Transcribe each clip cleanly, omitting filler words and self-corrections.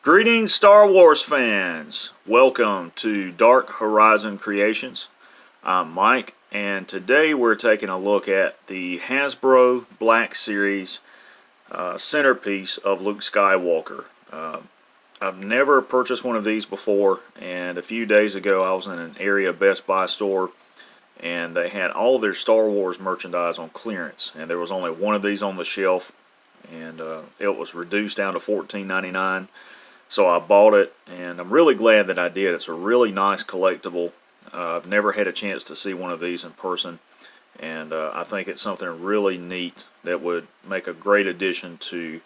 Greetings, Star Wars fans! Welcome to Dark Horizon Creations. I'm Mike, and today we're taking a look at the Hasbro Black Series centerpiece of Luke Skywalker. I've never purchased one of these before, and a few days ago I was in an area Best Buy store, and they had all their Star Wars merchandise on clearance, and there was only one of these on the shelf, and it was reduced down to $14.99. So I bought it, and I'm really glad that I did. It's a really nice collectible. I've never had a chance to see one of these in person, and I think it's something really neat that would make a great addition to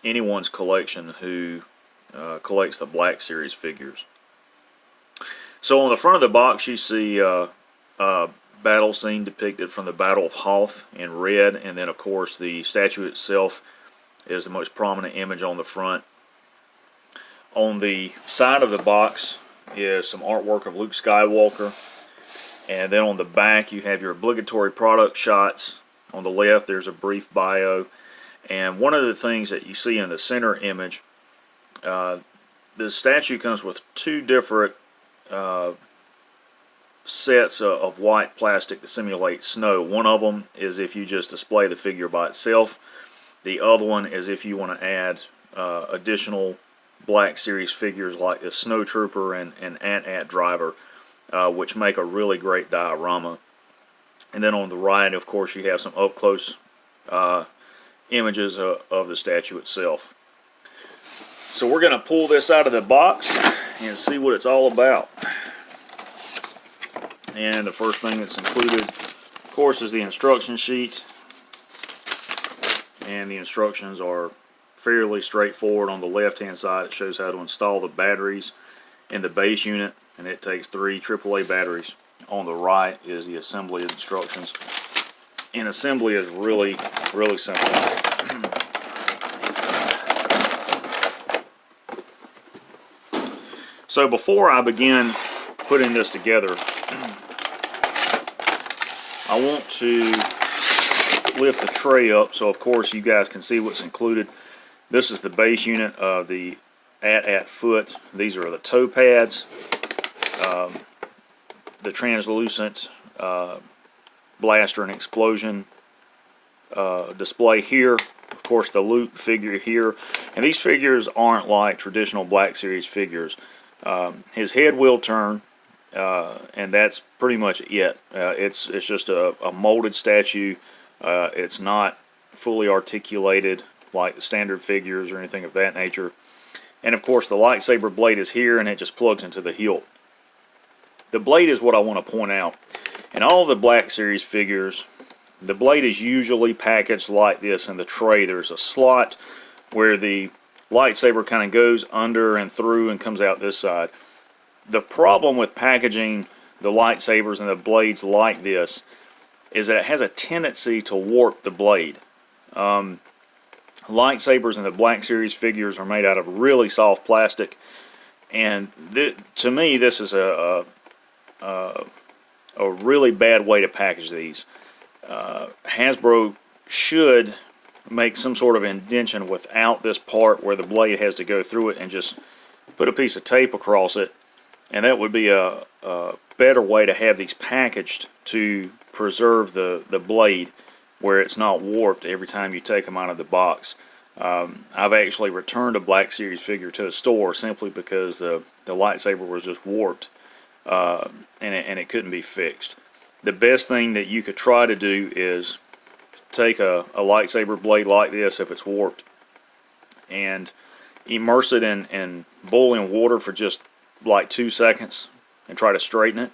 anyone's collection who collects the Black Series figures. So on the front of the box you see a battle scene depicted from the Battle of Hoth in red, and then of course the statue itself is the most prominent image on the front. On the side of the box is some artwork of Luke Skywalker, and then on the back you have your obligatory product shots. On the left there's a brief bio, and one of the things that you see in the center image, the statue comes with two different sets of white plastic to simulate snow. One of them is if you just display the figure by itself. The other one is if you want to add additional Black Series figures like the Snow Trooper and AT-AT Driver, which make a really great diorama. And then on the right, of course, you have some up-close images of the statue itself. So we're going to pull this out of the box and see what it's all about. And the first thing that's included, of course, is the instruction sheet. And the instructions are fairly straightforward. On the left hand side it shows how to install the batteries in the base unit, and it takes 3 AAA batteries. On the right is the assembly instructions, and assembly is really simple. So before I begin putting this together, I want to lift the tray up so of course you guys can see what's included. This is the base unit of the AT-AT foot. These are the toe pads, the translucent blaster and explosion display here. Of course, the Luke figure here. And these figures aren't like traditional Black Series figures. His head will turn, and that's pretty much it. It's just a molded statue. It's not fully articulated like the standard figures or anything of that nature. And of course the lightsaber blade is here, and it just plugs into the hilt. The blade is what I want to point out. In all the Black Series figures, the blade is usually packaged like this in the tray. There's a slot where the lightsaber kind of goes under and through and comes out this side. The problem with packaging the lightsabers and the blades like this is that it has a tendency to warp the blade. Lightsabers in the Black Series figures are made out of really soft plastic, and to me this is a really bad way to package these. Hasbro should make some sort of indention without this part where the blade has to go through it, and just put a piece of tape across it, and that would be a better way to have these packaged to preserve the blade, where it's not warped every time you take them out of the box. I've actually returned a Black Series figure to the store simply because the lightsaber was just warped, and it couldn't be fixed. The best thing that you could try to do is take a lightsaber blade like this, if it's warped, and immerse it in boiling water for just like 2 seconds and try to straighten it.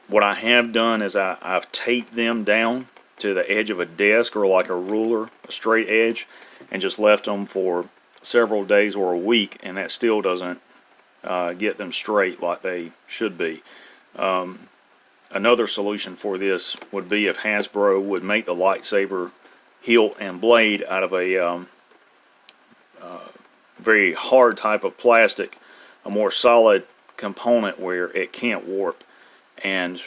What I have done is I've taped them down to the edge of a desk or like a ruler, a straight edge, and just left them for several days or a week, and that still doesn't get them straight like they should be. Another solution for this would be if Hasbro would make the lightsaber hilt and blade out of a very hard type of plastic, a more solid component where it can't warp, and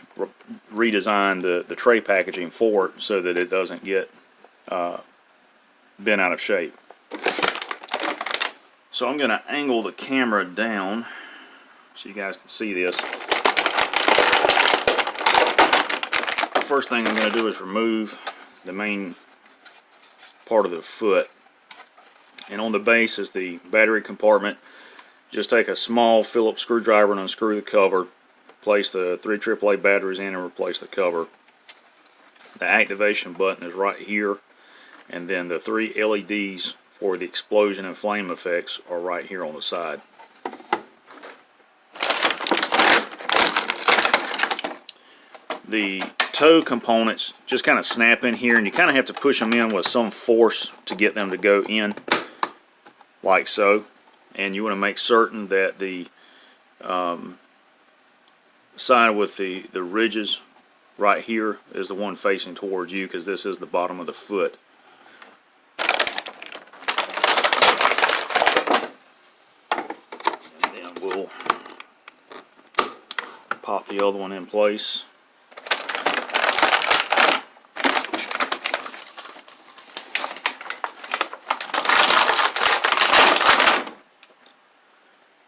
redesign the tray packaging for it so that it doesn't get bent out of shape. So I'm going to angle the camera down so you guys can see this. The first thing I'm going to do is remove the main part of the foot. And on the base is the battery compartment. Just take a small Phillips screwdriver and unscrew the cover. Place the 3 AAA batteries in and replace the cover. The activation button is right here. And then the 3 LEDs for the explosion and flame effects are right here on the side. The toe components just kind of snap in here, and you kind of have to push them in with some force to get them to go in, like so. And you want to make certain that the side with the ridges right here is the one facing towards you, because this is the bottom of the foot. And then we'll pop the other one in place.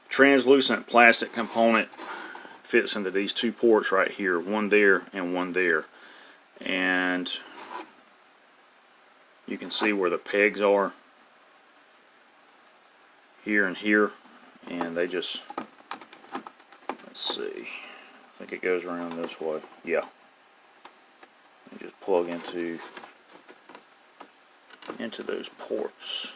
Translucent plastic component fits into these 2 ports right here, one there and one there, and you can see where the pegs are here and here, and they just, let's see, I think it goes around this way. Yeah, you just plug into those ports.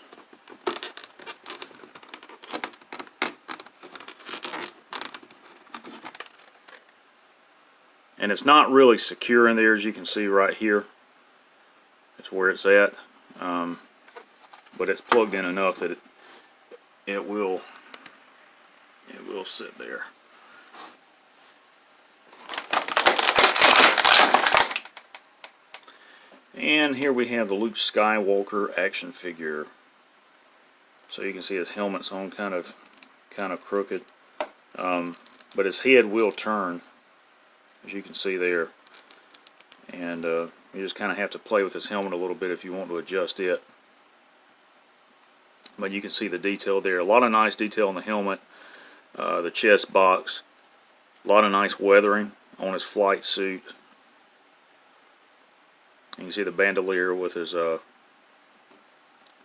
And it's not really secure in there, as you can see right here. That's where it's at. But it's plugged in enough that it will sit there. And here we have the Luke Skywalker action figure. So you can see his helmet's on kind of crooked, but his head will turn, as you can see there, and you just kind of have to play with his helmet a little bit if you want to adjust it. But you can see the detail there. A lot of nice detail on the helmet, the chest box, a lot of nice weathering on his flight suit. You can see the bandolier with his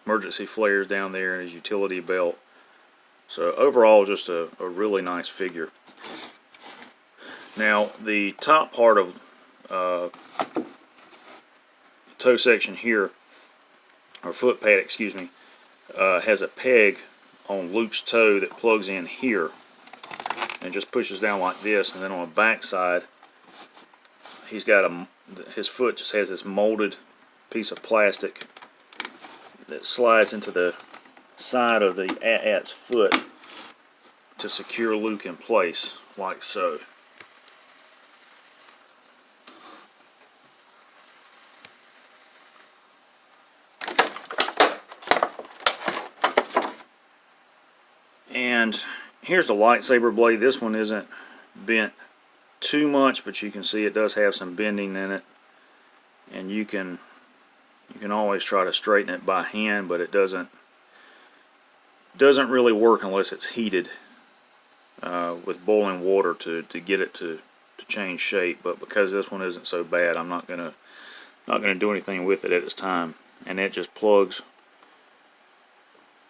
emergency flares down there and his utility belt. So overall, just a really nice figure. Now, the top part of the toe section here, or foot pad, excuse me, has a peg on Luke's toe that plugs in here and just pushes down like this. And then on the back side, he's got his foot just has this molded piece of plastic that slides into the side of the AT-AT's foot to secure Luke in place, like so. And here's the lightsaber blade. This one isn't bent too much, but you can see it does have some bending in it, and you can always try to straighten it by hand, but it doesn't really work unless it's heated with boiling water to get it to change shape. But because this one isn't so bad, I'm not gonna do anything with it at this time. And it just plugs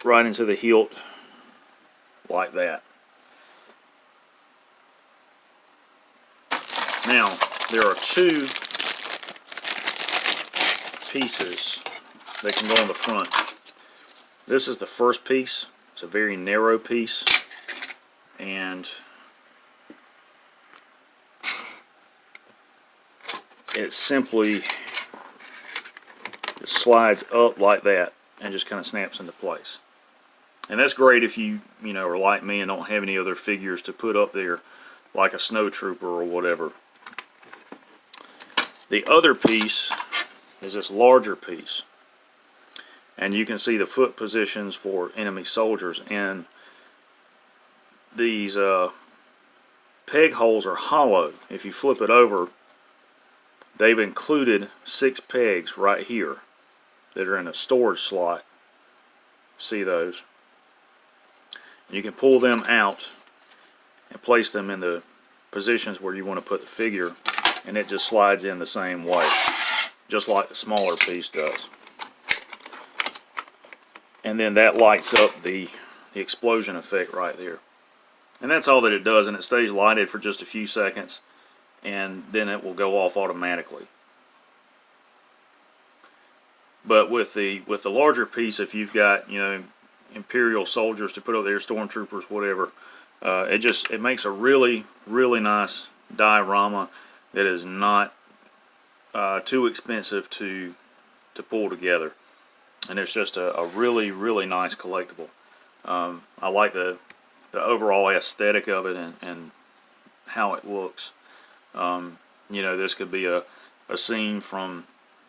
right into the hilt like that. Now, there are 2 pieces that can go on the front. This is the first piece. It's a very narrow piece, and it simply just slides up like that and just kind of snaps into place. And that's great if you are like me and don't have any other figures to put up there, like a snow trooper or whatever. The other piece is this larger piece, and you can see the foot positions for enemy soldiers, and these peg holes are hollow. If you flip it over, they've included 6 pegs right here that are in a storage slot. See those? You can pull them out and place them in the positions where you want to put the figure, and it just slides in the same way, just like the smaller piece does. And then that lights up the explosion effect right there. And that's all that it does, and it stays lighted for just a few seconds, and then it will go off automatically. But with the larger piece, if you've got, you know, Imperial soldiers to put up there, stormtroopers, whatever, it makes a really nice diorama that is not too expensive to pull together, and it's just a really nice collectible. I like the overall aesthetic of it and how it looks. You know, this could be a scene from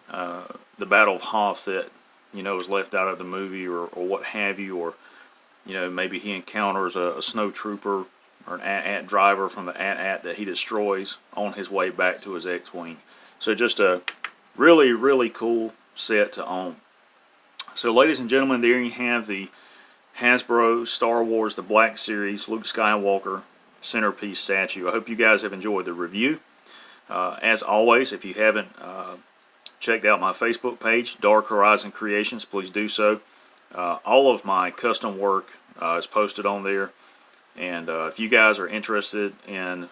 the Battle of Hoth that, you know, was left out of the movie, or what have you, or, you know, maybe he encounters a snow trooper or an AT-AT driver from the AT-AT that he destroys on his way back to his X-Wing. So just a really cool set to own. So ladies and gentlemen, there you have the Hasbro Star Wars The Black Series Luke Skywalker centerpiece statue. I hope you guys have enjoyed the review. As always, if you haven't checked out my Facebook page, Dark Horizon Creations, please do so. All of my custom work is posted on there, and if you guys are interested in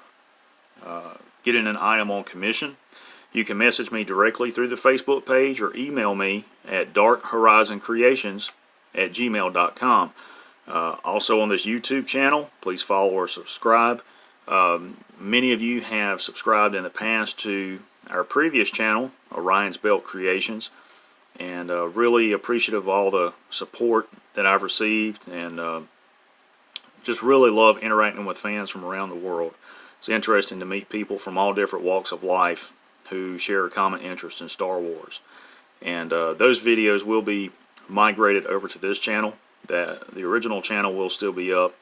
getting an item on commission, you can message me directly through the Facebook page or email me at darkhorizoncreations@gmail.com. Also on this YouTube channel, please follow or subscribe. Many of you have subscribed in the past to our previous channel, Orion's Belt Creations, and really appreciative of all the support that I've received, and just really love interacting with fans from around the world. It's interesting to meet people from all different walks of life who share a common interest in Star Wars. And those videos will be migrated over to this channel. The original channel will still be up.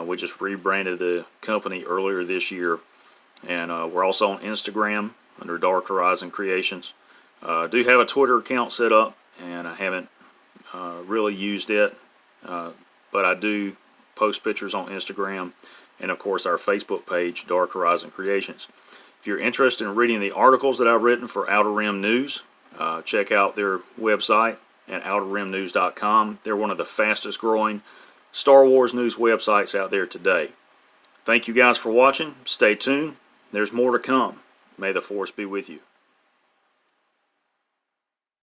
We just rebranded the company earlier this year, and we're also on Instagram under Dark Horizon Creations. Do have a Twitter account set up, and I haven't really used it, but I do post pictures on Instagram, and of course our Facebook page, Dark Horizon Creations. If you're interested in reading the articles that I've written for Outer Rim News, check out their website at outerrimnews.com. They're one of the fastest growing Star Wars news websites out there today. Thank you guys for watching. Stay tuned. There's more to come. May the Force be with you.